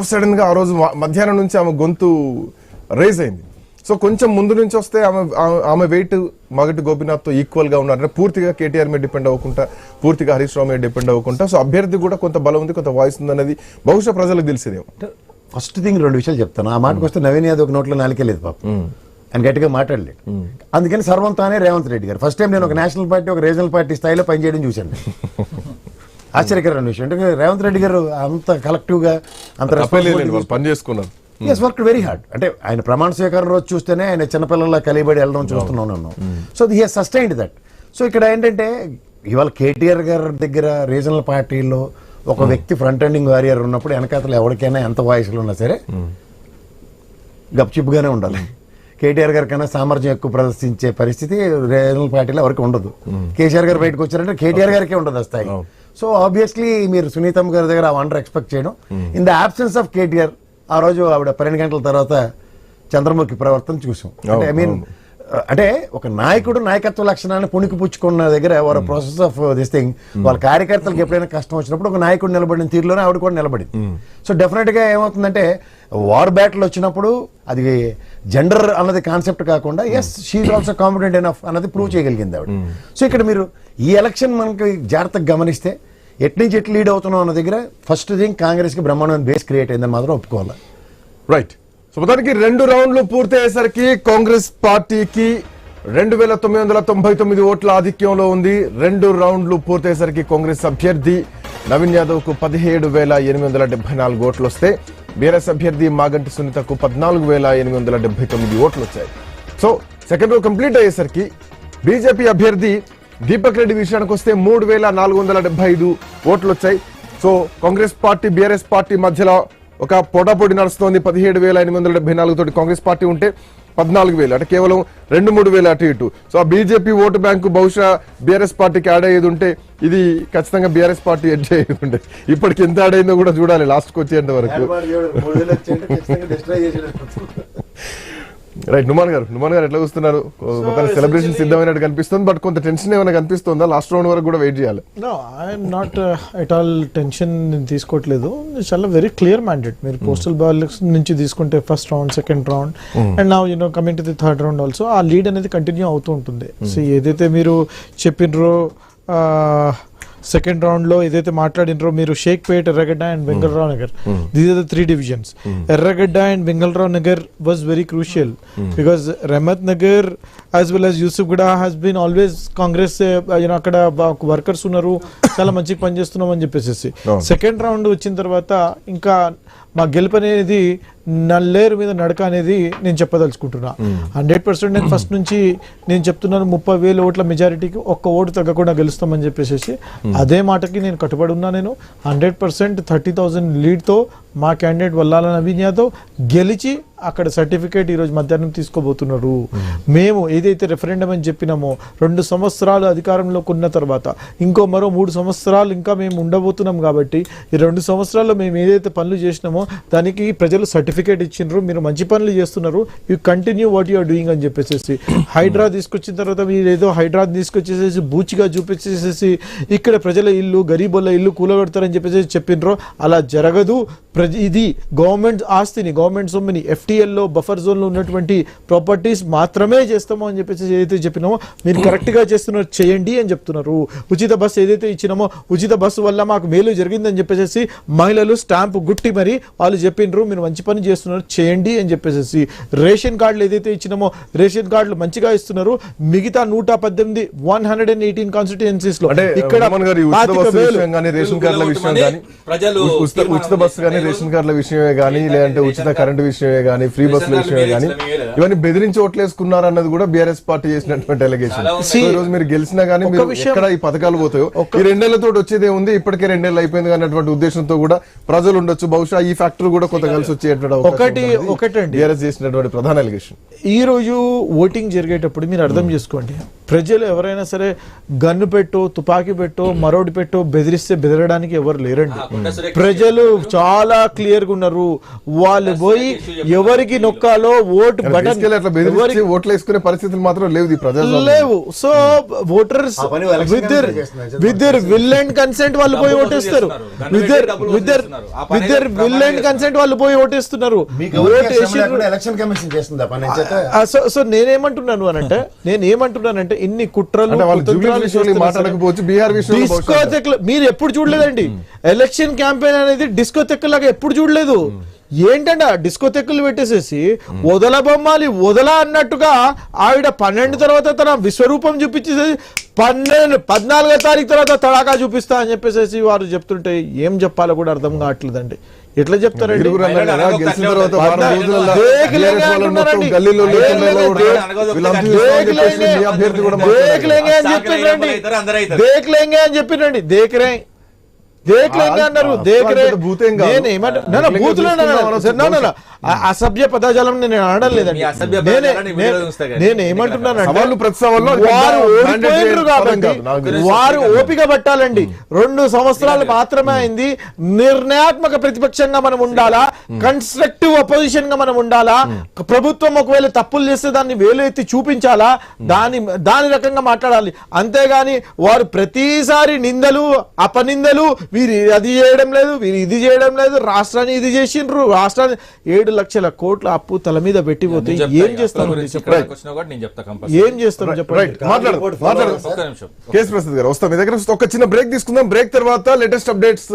Of sudden గా ఆ రోజు మధ్యాహ్నం నుంచి ఆమె గొంతు రైజ్ అయింది. సో కొంచెం ముందు నుంచి వస్తే ఆమె వెయిట్ మగటి గోపీనాథ్ తో ఈక్వల్ గా ఉన్నారు. పూర్తిగా కేటీఆర్ మీద డిపెండ్ అవ్వకుండా, పూర్తిగా హరీష్ రావు మీద డిపెండ్ అవ్వకుండా, సో అభ్యర్థి కూడా కొంత బలం ఉంది, కొంత వాయిస్ ఉంది అనేది బహుశా ప్రజలకు తెలిసేదేమో. ఫస్ట్ థింగ్ 2 విషయాలు చెప్తాను. ఆ మాటకు వస్తే నవీన్ యాదవ్ ఒక నోట్లో నాలుకే పాప, ఆయన గట్టిగా మాట్లాడలేదు. అందుకని సర్వంతానే రేవంత్ రెడ్డి గారు ఫస్ట్ టైం నేను ఒక నేషనల్ పార్టీ, ఒక రీజనల్ పార్టీ స్థాయిలో పనిచేయడం చూశాను. ఆశ్చర్యకరమైన విషయం అంటే రేవంత్ రెడ్డి గారు అంత కలెక్టివ్ గా అంత పని చేసుకున్నారు. Work very hard. అంటే ఆయన ప్రమాణ స్వీకారం రోజు చూస్తేనే ఆయన చిన్నపిల్లల కలిబడి వెళ్ళడం చూస్తున్నాను. So he has sustained that. So ఇక్కడ ఏంటంటే ఇవాళ కేటీఆర్ గారి దగ్గర రీజనల్ పార్టీలో ఒక వ్యక్తి ఫ్రంట్ ఎండింగ్ వారియర్ ఉన్నప్పుడు వెనకాతలు ఎవరికైనా ఎంత వాయిస్లు ఉన్నా సరే గప్చిప్గానే ఉండాలి. కేటీఆర్ గారి కన్నా సామర్థ్యం ఎక్కువ ప్రదర్శించే పరిస్థితి రీజనల్ పార్టీలో ఎవరికి ఉండదు. కేసీఆర్ గారు బయటకు వచ్చారంటే కేటీఆర్ గారికే ఉండదు ఆ స్థాయి. సో ఆబ్వియస్లీ మీరు సునీతమ్మ గారి దగ్గర ఆ వండర్ ఎక్స్పెక్ట్ చేయడం. In the absence of KTR ఆ రోజు ఆవిడ 12 గంటల తర్వాత చంద్రముఖి ప్రవర్తన చూసాం. అంటే ఐ మీన్ అంటే ఒక నాయకుడు నాయకత్వ లక్షణాలను పుణికి పుచ్చుకున్న దగ్గర వారు ప్రాసెస్ ఆఫ్ దిస్ థింగ్ వాళ్ళ కార్యకర్తలకు ఎప్పుడైనా కష్టం వచ్చినప్పుడు ఒక నాయకుడు నిలబడిన తీరులోనే ఆవిడ కూడా నిలబడింది. సో డెఫినెట్ గా ఏమవుతుందంటే వార్ బ్యాటిల్ వచ్చినప్పుడు అది జెండర్ అన్నది కాన్సెప్ట్ కాకుండా as she also competent enough అన్నది ప్రూవ్ చేయగలిగింది ఆవిడ. సో ఇక్కడ మీరు ఈ ఎలక్షన్ మనకి జాగ్రత్తగా గమనిస్తే ఎట్నుంచి ఎట్లు లీడ్ అవుతున్నాం అన్న దగ్గర ఫస్ట్ థింగ్ కాంగ్రెస్ కి బ్రహ్మాండమైన బేస్ క్రియేట్ అయిందని మాత్రం ఒప్పుకోవాలి. రైట్. సో మొత్తానికి 2 రౌండ్లు పూర్తయ్యేసరికి కాంగ్రెస్ పార్టీకి 2999 ఓట్ల ఆధిక్యంలో ఉంది. 2 రౌండ్లు పూర్తయ్యేసరికి కాంగ్రెస్ అభ్యర్థి నవీన్ యాదవ్ కు 17,874 ఓట్లు వస్తే బీఆర్ఎస్ అభ్యర్థి మాగంటి సునీతకు 14,879 ఓట్లు వచ్చాయి. సో సెకండ్ రౌండ్ కంప్లీట్ అయ్యేసరికి బీజేపీ అభ్యర్థి దీపక్ రెడ్డి విషయానికి వస్తే 3,475 ఓట్లు వచ్చాయి. So Congress party BRS party మధ్యలో ఒక పోటాపోటీ నడుస్తోంది. 17,874 తోటి కాంగ్రెస్ పార్టీ ఉంటే 14,000 అంటే కేవలం 2-3 అటు ఇటు. సో ఆ బీజేపీ ఓటు బ్యాంకు బహుశా బీఆర్ఎస్ పార్టీకి యాడ్ అయ్యేది ఉంటే ఇది ఖచ్చితంగా బీఆర్ఎస్ పార్టీ ఎడ్జ్ అయ్యేది ఉంటే ఇప్పటికి ఎంత యాడ్ అయిందో కూడా చూడాలి లాస్ట్కి వచ్చేంత వరకు. రైట్. నుమాన్ గారు ఎట్లా చూస్తున్నారు? మొత్తం సెలబ్రేషన్ సిద్ధమైనట్టు కనిపిస్తుంది, బట్ కొంత టెన్షన్ ఏమైనా కనిపిస్తుందా? లాస్ట్ రౌండ్ వరకు కూడా వెయిట్ చేయాలి. I'm not at all tension తీసుకోవట్లేదు. చాలా వెరీ క్లియర్ మ్యాండేట్. మీరు పోస్టల్ బ్యాలెట్స్ నుంచి తీసుకుంటే first round, second round and now coming to the third round also ఆ లీడ్ అనేది కంటిన్యూ అవుతూ ఉంటుంది. సో ఏదైతే మీరు చెప్పినరో సెకండ్ రౌండ్ లో ఏదైతే మాట్లాడినరో మీరు Shaikpet, Erragadda and Bengalrao Nagar, these are the 3 divisions. Erragadda and Bengalrao Nagar was very crucial because Rahmat Nagar as well as Yusufgada has been always Congress అక్కడ వర్కర్స్ ఉన్నారు, చాలా మంచిగా పనిచేస్తున్నాం అని చెప్పేసి. సెకండ్ రౌండ్ వచ్చిన తర్వాత ఇంకా మా గెలుపు అనేది నల్లేరు మీద నడక అనేది నేను చెప్పదలుచుకుంటున్నా. 100% నేను ఫస్ట్ నుంచి నేను చెప్తున్నాను 30,000 ఓట్ల మెజారిటీకి 1 ఓటు తగ్గకుండా గెలుస్తామని చెప్పేసి అదే మాటకి నేను కట్టుబడి ఉన్నా. నేను 100% 30,000 లీడ్తో మా క్యాండిడేట్ వల్లాల నవీన్ యాదవ్ గెలిచి అక్కడ సర్టిఫికేట్ ఈరోజు మధ్యాహ్నం తీసుకోబోతున్నారు. మేము ఏదైతే రెఫరెండం అని చెప్పినామో 2 సంవత్సరాలు అధికారంలోకి ఉన్న తర్వాత ఇంకో మరో 3 సంవత్సరాలు ఇంకా మేము ఉండబోతున్నాం కాబట్టి ఈ 2 సంవత్సరాల్లో మేము ఏదైతే పనులు చేసినామో దానికి ప్రజలు సర్టిఫికేట్ ఇచ్చినారు. మీరు మంచి పనులు చేస్తున్నారు, you continue what you are doing అని చెప్పేసి. హైడ్రా తీసుకొచ్చిన తర్వాత మీరు ఏదో హైడ్రా తీసుకొచ్చేసేసి బూచిగా చూపించేసేసి ఇక్కడ ప్రజల ఇల్లు, గరీబుల ఇల్లు కూలగొడతారని చెప్పేసి చెప్పినరో అలా జరగదు. ఇది గవర్నమెంట్ ఆస్తిని, గవర్నమెంట్ సొమ్మిని ఎఫ్టీఎల్లో బఫర్ జోన్లో ఉన్నటువంటి ప్రాపర్టీస్ మాత్రమే చేస్తామో అని చెప్పేసి ఏదైతే చెప్పినామో మీరు కరెక్ట్గా చేస్తున్నారు, చేయండి అని చెప్తున్నారు. ఉచిత బస్సు ఏదైతే ఇచ్చినామో ఉచిత బస్సు వల్ల మాకు మేలు జరిగిందని చెప్పేసి మహిళలు స్టాంపు గుట్టి మరి వాళ్ళు చెప్పినారు మీరు మంచి పని చేస్తున్నారు, చేయండి అని చెప్పేసి. రేషన్ కార్డులు ఏదైతే ఇచ్చినామో రేషన్ కార్డులు మంచిగా ఇస్తున్నారు. మిగతా 118 కాన్స్టిట్యుయెన్సీస్ లో ఇక్కడ ఉచిత బస్సు కానీ రేషన్ కార్డుల విషయమే కానీ లేదంటే ఉచిత కరెంటు విషయమే కానీ ఫ్రీ బస్సుల విషయమే కానీ ఇవన్నీ బెదిరించి ఓట్లేసుకున్నారు అన్నది కూడా బీఆర్ఎస్ పార్టీ చేసినటువంటి ఎలిగేషన్. ఈ రోజు మీరు గెలిచినా కానీ మీరు ఎక్కడ ఈ పథకాలు పోతాయో ఈ 2 ఏళ్లతో వచ్చేదే ఉంది, ఇప్పటికే 2 ఏళ్ళు అయిపోయింది అన్నటువంటి ఉద్దేశంతో కూడా ప్రజలు ఉండొచ్చు. బహుశా ఈ ఫ్యాక్టర్ కూడా కొంత కలిసి వచ్చేటువంటి మాట్లాడే ఒకటండి. బీఆర్ఎస్ చేసినటువంటి ప్రధాన ఎలిగేషన్. ఈ రోజు ఓటింగ్ జరిగేటప్పుడు మీరు అర్థం చేసుకోండి, ప్రజలు ఎవరైనా సరే గన్ను పెట్టో తుపాకీ పెట్టో మరోటి పెట్టో బెదిరిస్తే బెదరడానికి ఎవరు లేరండి. ప్రజలు చాలా క్లియర్ గా ఉన్నారు. వాళ్ళు పోయి ఎవరికి నొక్కాలో ఓటు బటన్ అట్లా బెదిరించి ఓట్లు వేసుకునే పరిస్థితులు మాత్రం లేవు ఈ ప్రజాస్వామ్యంలో. లేవు. So voters with their will and consent వాళ్ళు పోయి ఓటేస్తారు. With their will and consent వాళ్ళు పోయి ఓటేస్తున్నారు. ఎలక్షన్ కమిషన్ చేస్తుంది ఆ పని. సో నేనేమంటున్నానంటే ఇన్ని కుట్రలు మాట్లాడకపోవచ్చు బీహార్ డిస్కోథెక్ మీరు ఎప్పుడు చూడలేదండి. ఎలక్షన్ క్యాంపెయిన్ అనేది డిస్కోథెక్ లాగా ఎప్పుడు చూడలేదు. ఏంటంటే డిస్కోథెక్కులు పెట్టేసేసి వదల బొమ్మాలి వదలా అన్నట్టుగా ఆవిడ 12 తర్వాత తన విశ్వరూపం చూపించేసి 14వ తారీఖు తర్వాత తడాకా చూపిస్తా అని చెప్పేసి వారు చెప్తుంటే ఏం చెప్పాలో కూడా అర్థం కావట్లేదండి. ఎట్లా చెప్తారండి? అని చెప్పినండి. అన్నారు అసభ్య పదజాలం నేను అనడం లేదండి. నేను ఏమంటున్నానంటే వారు ఓపిక పట్టాలండి. 2 సంవత్సరాలు మాత్రమే అయింది. నిర్ణయాత్మక ప్రతిపక్షంగా మనం ఉండాలా, కన్స్ట్రక్టివ్ అపోజిషన్ గా మనం ఉండాలా. ప్రభుత్వం ఒకవేళ తప్పులు చేస్తే దాన్ని వేలు ఎత్తి చూపించాలా, దాని రకంగా మాట్లాడాలి. అంతేగాని వారు ప్రతిసారి నిందలు అపనిందలు, వీరు అది చేయడం లేదు, వీరు ఇది చేయడం లేదు, రాష్ట్రాన్ని ఇది చేసిండ్రు, రాష్ట్రాన్ని 7 లక్షల కోట్ల అప్పు తల మీద పెట్టిపోతే ఏం చేస్తాం? ఏం చేస్తాం చెప్పండి. కేసు ప్రసాద్ గారు వస్తాం మీ దగ్గర. ఒక చిన్న బ్రేక్ తీసుకుందాం. బ్రేక్ తర్వాత లేటెస్ట్ అప్డేట్స్